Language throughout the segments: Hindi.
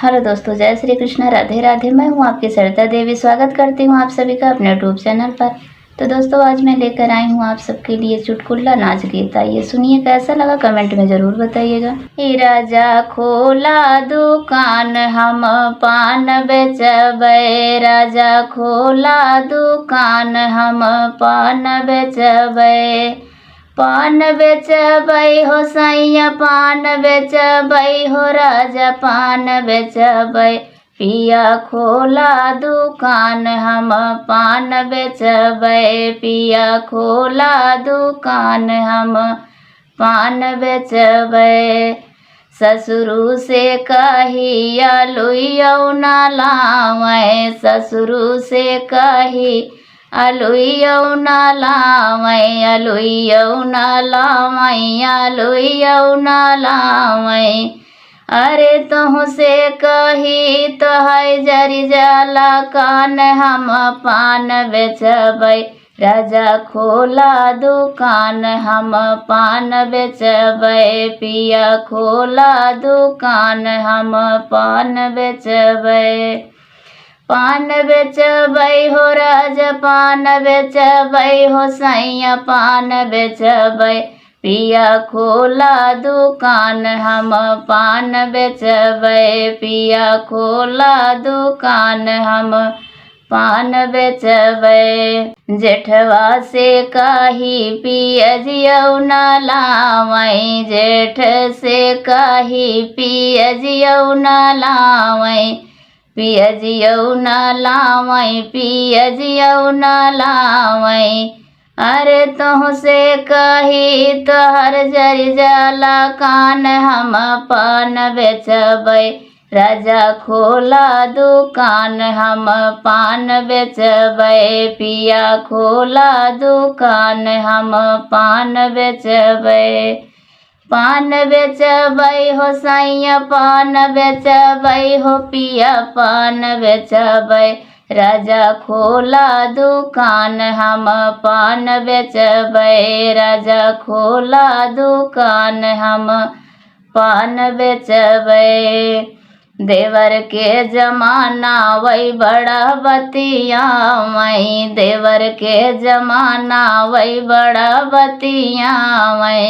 हेलो दोस्तों, जय श्री कृष्ण, राधे राधे। मैं हूँ आपकी सरिता देवी। स्वागत करती हूँ आप सभी का अपने यूट्यूब चैनल पर। तो दोस्तों, आज मैं लेकर आई हूँ आप सबके लिए चुटकुला नाच गीत। आइए सुनिए, कैसा लगा कमेंट में ज़रूर बताइएगा। हे राजा खोला दुकान हम पान बेचबै, राजा खोला दुकान हम पान बेचबै। पान बेचबै हो सैया, पान बेचबै हो राजा, पान बेचबै। पिया खोला दुकान हम पान बेचबै, पिया खोला दुकान हम पान बेचबै। ससुरु से कहिया लुइयौ ना लावै, ससुरु से कही अलुइयौ ना लावै, अलुइयौ ना लावै, अलुइयौ ना लावै। अरे तुह से कही तो है जरी जाला कान हम पान बेचबै, राजा खोला दुकान हम पान बेचबै, पिया खोला दुकान हम पान बेचबै। पान बेचबै हो राजा, पान बेचबै हो सैया, पान बेचबै। पिया खोला दुकान हम पान बेचबै, पिया खोला दुकान हम पान बेचबै। जेठवा से कही पियजियौ ना लावै, जेठ से कही पियजियौ ना लावै, पियजियौ ना लावै, पियजियौ ना लावै। अरे तुह से कही तोहर जरी जाला कान हम पान बेचबै, राजा खोला दुकान हम पान बेचबै, पिया खोला दुकान हम पान बेचबै। पान बेचबै हो सैया, पान बेचबै हो पिया, पान बेचबै, राजा खोला दुकान हम पान बेचबै, राजा खोला दुकान हम पान बेचबै। देवर के जमाना वही बड़ा बतियावै, देवर के जमाना वही बड़ा बतियावै।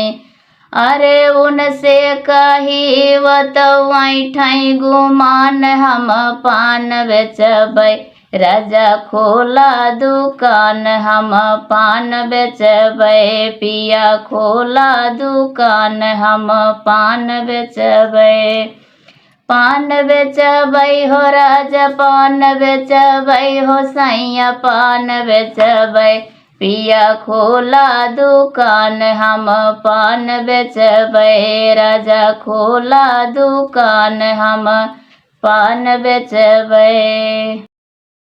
अरे उनसे कही वो तो ऐठै गुमान हम पान बेचबै, राजा खोला दुकान हम पान बेचबै, पिया खोला दुकान हम पान बेचबै। पान बेचबै हो राजा, पान बेचबै हो सैया, पान बेचबै। पिया खोला दुकान हम पान बेचबै, राजा खोला दुकान हम पान बेचबै।